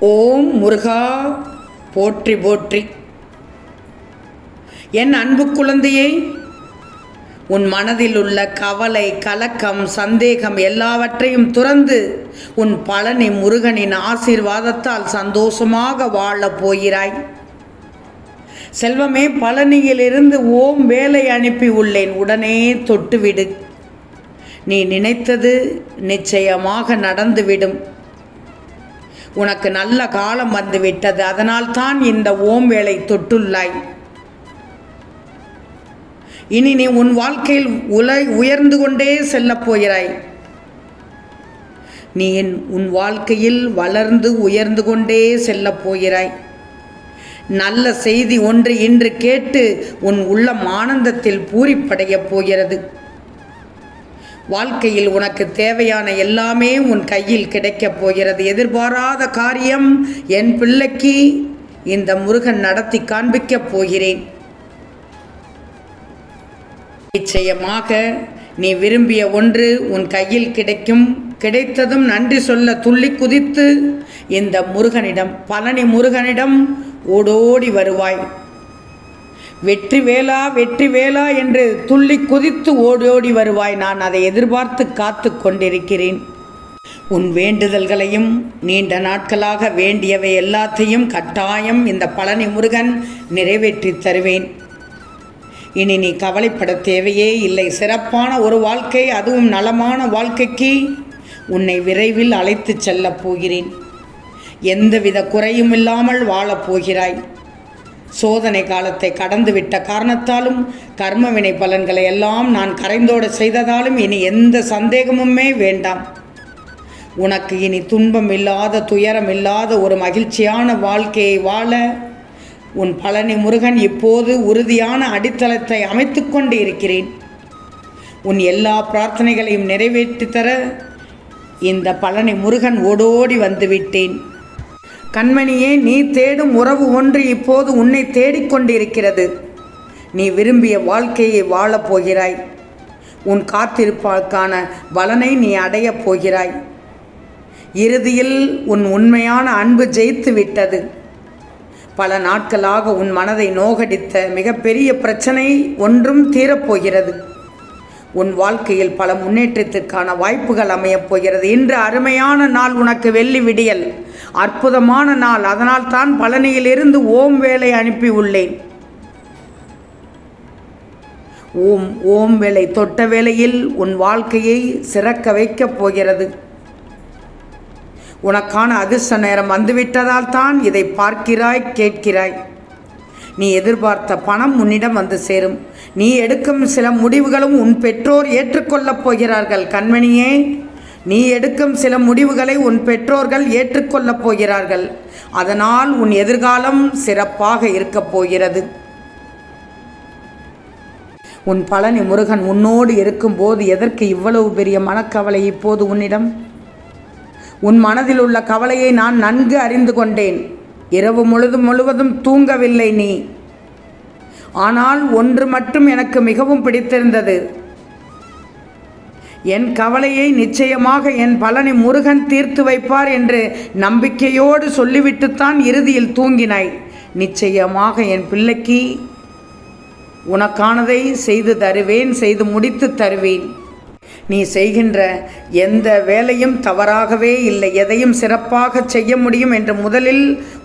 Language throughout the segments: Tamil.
ஓம் முருகா போற்றி போற்றி. என் அன்பு குழந்தையே, உன் மனதில் உள்ள கவலை, கலக்கம், சந்தேகம் எல்லாவற்றையும் துறந்து உன் பழனி முருகனின் ஆசீர்வாதத்தால் சந்தோஷமாக வாழப் போகிறாய். செல்வமே, பழனியிலிருந்து ஓம் வேலை அனுப்பி உள்ளேன், உடனே தொட்டுவிடு. நீ நினைத்தது நிச்சயமாக நடந்துவிடும். உனக்கு நல்ல காலம் வந்துவிட்டது, அதனால் தான் இந்த ஓம் வேலை தொட்டுள்ளாய். இனி நீ உன் வாழ்க்கையில் உயர்ந்து கொண்டே செல்லப் போகிறாய். நீ உன் வாழ்க்கையில் வளர்ந்து உயர்ந்து கொண்டே செல்லப் போகிறாய். நல்ல செய்தி ஒன்று இன்று கேட்டு உன் உள்ளம் ஆனந்தத்தில் பூரிப்படையப் போகிறது. வாழ்க்கையில் உனக்கு தேவையான எல்லாமே உன் கையில் கிடைக்கப் போகிறது. எதிர்பாராத காரியம் என் பிள்ளைக்கு இந்த முருகன் நடத்தி காண்பிக்கப் போகிறேன். நிச்சயமாக நீ விரும்பிய ஒன்று உன் கையில் கிடைக்கும். கிடைத்ததும் நன்றி சொல்ல துள்ளி குதித்து இந்த முருகனிடம், பழனி முருகனிடம் ஓடோடி வருவாய். வெற்றி வேளா வெற்றி வேளா என்று துள்ளி குதித்து ஓடோடி வருவாய். நான் அதை எதிர்பார்த்து காத்து கொண்டிருக்கிறேன். உன் வேண்டுதல்களையும் நீண்ட நாட்களாக வேண்டியவை எல்லாத்தையும் கட்டாயம் இந்த பழனி முருகன் நிறைவேற்றி தருவேன். இனி நீ கவலைப்பட தேவையே இல்லை. சிறப்பான ஒரு வாழ்க்கை, அதுவும் நலமான வாழ்க்கைக்கு உன்னை விரைவில் அழைத்து செல்லப் போகிறேன். எந்தவித குறையும் இல்லாமல் வாழப்போகிறாய். சோதனை காலத்தை கடந்துவிட்ட காரணத்தாலும் கர்மவினை பலன்களை எல்லாம் நான் கரைந்தோட செய்ததாலும் இனி எந்த சந்தேகமுமே வேண்டாம். உனக்கு இனி துன்பம் இல்லாத, துயரம் இல்லாத ஒரு மகிழ்ச்சியான வாழ்க்கையை வாழ உன் பழனி முருகன் இப்போது உறுதியான அடித்தளத்தை அமைத்து கொண்டு இருக்கிறேன். உன் எல்லா பிரார்த்தனைகளையும் நிறைவேற்றி தர இந்த பழனி முருகன் ஓடோடி வந்துவிட்டேன். கண்மணியே, நீ தேடும் உறவு ஒன்று இப்போது உன்னை தேடிக்கொண்டிருக்கிறது. நீ விரும்பிய வாழ்க்கையை வாழப் போகிறாய். உன் காத்திருப்பாக்கான பலனை நீ அடையப் போகிறாய். இறுதியில் உன் உண்மையான அன்பு ஜெயித்து விட்டது. பல நாட்களாக உன் மனதை நோகடித்த மிகப்பெரிய பிரச்சனை ஒன்றும் தீரப்போகிறது. உன் வாழ்க்கையில் பல முன்னேற்றத்திற்கான வாய்ப்புகள் அமையப் போகிறது. இன்று அருமையான நாள், உனக்கு வெள்ளி விடியல், அற்புதமான நாள். அதனால் தான் பழனியிலிருந்து ஓம் வேலை அனுப்பி உள்ளேன். ஓம் வேலை தொட்ட வேளையில் உன் வாழ்க்கையை சிறக்க வைக்கப் போகிறது. உனக்கான அதிர்ஷ்ட நேரம் வந்துவிட்டதால் தான் இதை பார்க்கிறாய், கேட்கிறாய். நீ எதிர்பார்த்த பணம் உன்னிடம் வந்து சேரும். நீ எடுக்கும் சில முடிவுகளும் உன் பெற்றோர் ஏற்றுக்கொள்ளப் போகிறார்கள். கண்மணியே, நீ எடுக்கும் சில முடிவுகளை உன் பெற்றோர்கள் ஏற்றுக்கொள்ளப் போகிறார்கள். அதனால் உன் எதிர்காலம் சிறப்பாக இருக்கப் போகிறது. உன் பழனி முருகன் உன்னோடு இருக்கும்போது எதற்கு இவ்வளவு பெரிய மனக்கவலை இப்போது உன்னிடம்? உன் மனதில் உள்ள கவலையை நான் நன்கு அறிந்து கொண்டேன். இரவு முழுவதும் தூங்கவில்லை நீ. ஆனால் ஒன்று மட்டும் எனக்கு மிகவும் பிடித்திருந்தது. என் கவலையை நிச்சயமாக என் பழனி முருகன் தீர்த்து வைப்பார் என்று நம்பிக்கையோடு சொல்லிவிட்டுத்தான் இறுதியில் தூங்கினாய். நிச்சயமாக என் பிள்ளைக்கு உனக்கானதை செய்து தருவேன், செய்து முடித்து தருவேன். நீ செய்கின்ற எந்த வேலையும் தவறாகவே இல்லை. எதையும் சிறப்பாக செய்ய முடியும் என்று முதலில்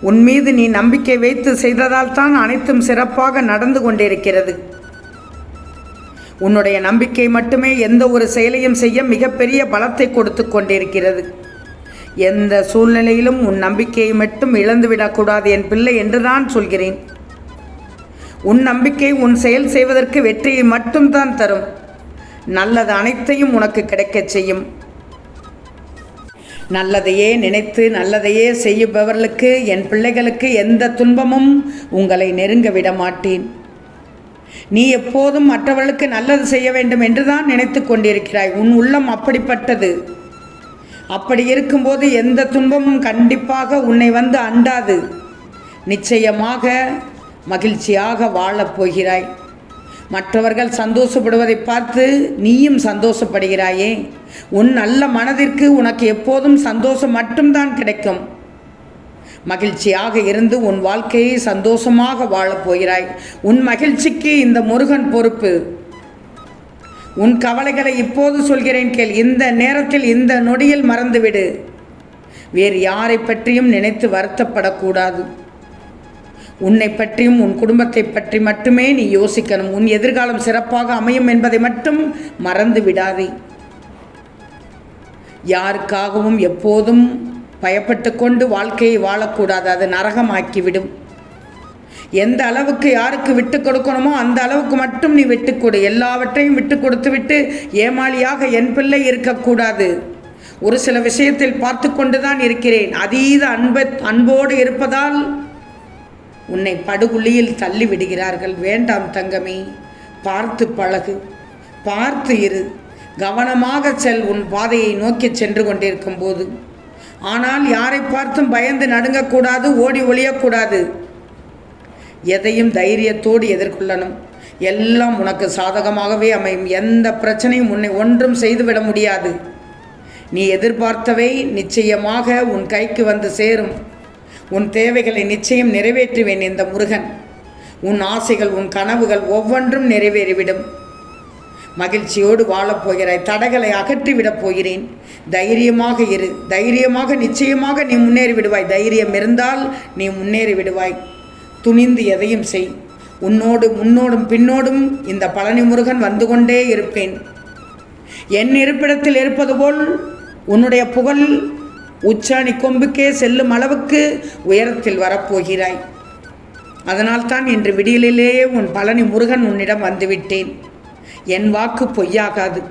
உன் மீது நீ நம்பிக்கை வைத்து செய்ததால் தான் அனைத்தும் சிறப்பாக நடந்து கொண்டிருக்கிறது. உன்னுடைய நம்பிக்கை மட்டுமே எந்த ஒரு செயலையும் செய்ய மிகப்பெரிய பலத்தை கொடுத்து கொண்டிருக்கிறது. எந்த சூழ்நிலையிலும் உன் நம்பிக்கையை மட்டும் இழந்துவிடக்கூடாது என் பிள்ளை என்றுதான் சொல்கிறேன். உன் நம்பிக்கை உன் செயல் செய்வதற்கு வெற்றியை மட்டும்தான் தரும். நல்லது அனைத்தையும் உனக்கு கிடைக்கச் செய்யும். நல்லதையே நினைத்து நல்லதையே செய்பவர்களுக்கு, என் பிள்ளைகளுக்கு எந்த துன்பமும் உங்களை நெருங்க விட மாட்டேன். நீ எப்போதும் மற்றவர்களுக்கு நல்லது செய்ய வேண்டும் என்றுதான் நினைத்து கொண்டிருக்கிறாய். உன் உள்ளம் அப்படிப்பட்டது. அப்படி இருக்கும்போது எந்த துன்பமும் கண்டிப்பாக உன்னை வந்து அண்டாது. நிச்சயமாக மகிழ்ச்சியாக வாழப் போகிறாய். மற்றவர்கள் சந்தோஷப்படுவதை பார்த்து நீயும் மகிழ்ச்சியாக இருந்து உன் வாழ்க்கையை சந்தோஷமாக வாழப் போகிறாய். உன் மகிழ்ச்சிக்கு இந்த முருகன் பொறுப்பு. உன் கவலைகளை இப்போது சொல்கிறேன் கேள். இந்த நேரத்தில், இந்த நொடியில் மறந்துவிடு. வேறு யாரை பற்றியும் நினைத்து வருத்தப்படக்கூடாது. உன்னை பற்றியும் உன் குடும்பத்தை பற்றி மட்டுமே நீ யோசிக்கணும். உன் எதிர்காலம் சிறப்பாக அமையும் என்பதை மட்டும் மறந்து விடாதே. யாருக்காகவும் எப்போதும் பயப்பட்டு கொண்டு வாழ்க்கையை வாழக்கூடாது. அது நரகமாக்கிவிடும். எந்த அளவுக்கு யாருக்கு விட்டு கொடுக்கணுமோ அந்த அளவுக்கு மட்டும் நீ விட்டு கொடு. எல்லாவற்றையும் விட்டு கொடுத்து விட்டு ஏமாளியாக என் பிள்ளை இருக்கக்கூடாது. ஒரு சில விஷயத்தில் பார்த்து கொண்டுதான் இருக்கிறேன். அதீத அன்போடு இருப்பதால் உன்னை படுகுழியில் தள்ளி விடுகிறார்கள். வேண்டாம் தங்கமே, பார்த்து பழகு, பார்த்து இரு, கவனமாக செல் உன் பாதையை நோக்கி சென்று கொண்டிருக்கும் போது. ஆனால் யாரை பார்த்தும் பயந்து நடுங்கக்கூடாது, ஓடி ஒளியக்கூடாது. எதையும் தைரியத்தோடு எதிர்கொள்ளணும். எல்லாம் உனக்கு சாதகமாகவே அமையும். எந்த பிரச்சனையும் உன்னை ஒன்றும் செய்துவிட முடியாது. நீ எதிர்பார்த்தவை நிச்சயமாக உன் கைக்கு வந்து சேரும். உன் தேவைகளை நிச்சயம் நிறைவேற்றுவேன் இந்த முருகன். உன் ஆசைகள், உன் கனவுகள் ஒவ்வொன்றும் நிறைவேறிவிடும். மகிழ்ச்சியோடு வாழப்போகிறாய். தடைகளை அகற்றிவிடப் போகிறேன். தைரியமாக இரு. தைரியமாக நிச்சயமாக நீ முன்னேறி விடுவாய். தைரியம் இருந்தால் நீ முன்னேறி விடுவாய். துணிந்து எதையும் செய். உன்னோடு முன்னோடும் பின்னோடும் இந்த பழனி முருகன் வந்து கொண்டே இருப்பேன். என் இருப்பிடத்தில் இருப்பது போல் உன்னுடைய புகழ் உச்சாணி கொம்புக்கே செல்லும் அளவுக்கு உயரத்தில் வரப்போகிறாய். அதனால்தான் இன்று விடியலிலேயே உன் பழனி முருகன் உன்னிடம் வந்துவிட்டேன். என் வாக்கு பொய்யாகாது.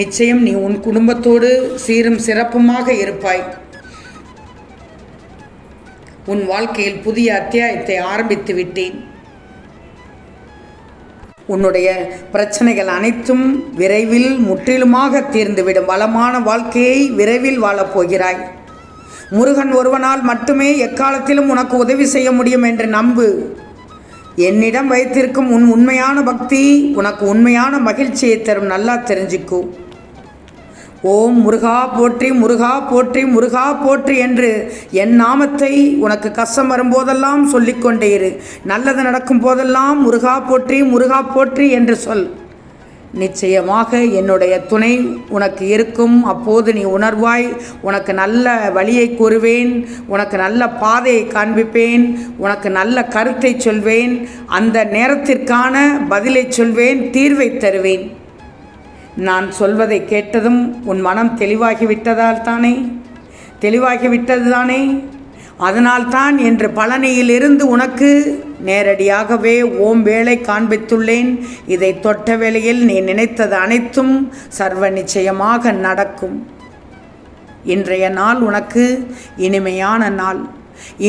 நிச்சயம் நீ உன் குடும்பத்தோடு சீரும் சிறப்புமாக இருப்பாய். உன் வாழ்க்கையில் புதிய அத்தியாயத்தை ஆரம்பித்து விட்டேன். உன்னுடைய பிரச்சனைகள் அனைத்தும் விரைவில் முற்றிலுமாக தீர்ந்துவிடும். வளமான வாழ்க்கையை விரைவில் வாழப்போகிறாய். முருகன் ஒருவனால் மட்டுமே எக்காலத்திலும் உனக்கு உதவி செய்ய முடியும் என்று நம்பு. என்னிடம் வைத்திருக்கும் உன் உண்மையான பக்தி உனக்கு உண்மையான மகிழ்ச்சியை தரும். நல்லா தெரிஞ்சுக்கோ. ஓம் முருகா போற்றி, முருகா போற்றி, முருகா போற்றி என்று என் நாமத்தை உனக்கு கஷ்டம் வரும்போதெல்லாம் சொல்லிக்கொண்டே இரு. நல்லது நடக்கும் போதெல்லாம் முருகா போற்றி, முருகா போற்றி என்று சொல். நிச்சயமாக என்னுடைய துணை உனக்கு இருக்கும். அப்போது நீ உணர்வாய். உனக்கு நல்ல வழியை கூறுவேன். உனக்கு நல்ல பாதையை காண்பிப்பேன். உனக்கு நல்ல கருத்தை சொல்வேன். அந்த நேரத்திற்கான பதிலை சொல்வேன். தீர்வை தருவேன். நான் சொல்வதை கேட்டதும் உன் மனம் தெளிவாகிவிட்டதால் தானே, தெளிவாகிவிட்டது தானே. அதனால்தான் என்று பழனியிலிருந்து உனக்கு நேரடியாகவே ஓம் வேளை காண்பித்துள்ளேன். இதை தொட்ட வேளையில் நீ நினைத்தது அனைத்தும் சர்வ நிச்சயமாக நடக்கும். இன்றைய நாள் உனக்கு இனிமையான நாள்.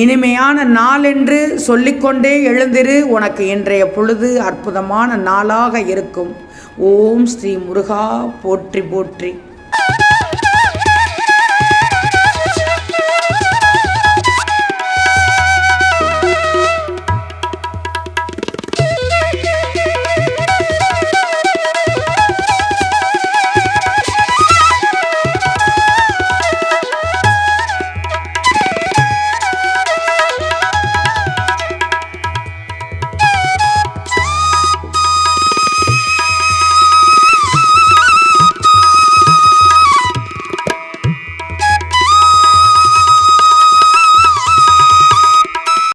இனிமையான நாள் என்று சொல்லிக்கொண்டே எழுந்திரு. உனக்கு இன்றைய பொழுது அற்புதமான நாளாக இருக்கும். ஓம் ஸ்ரீ முருகா போற்றி போற்றி.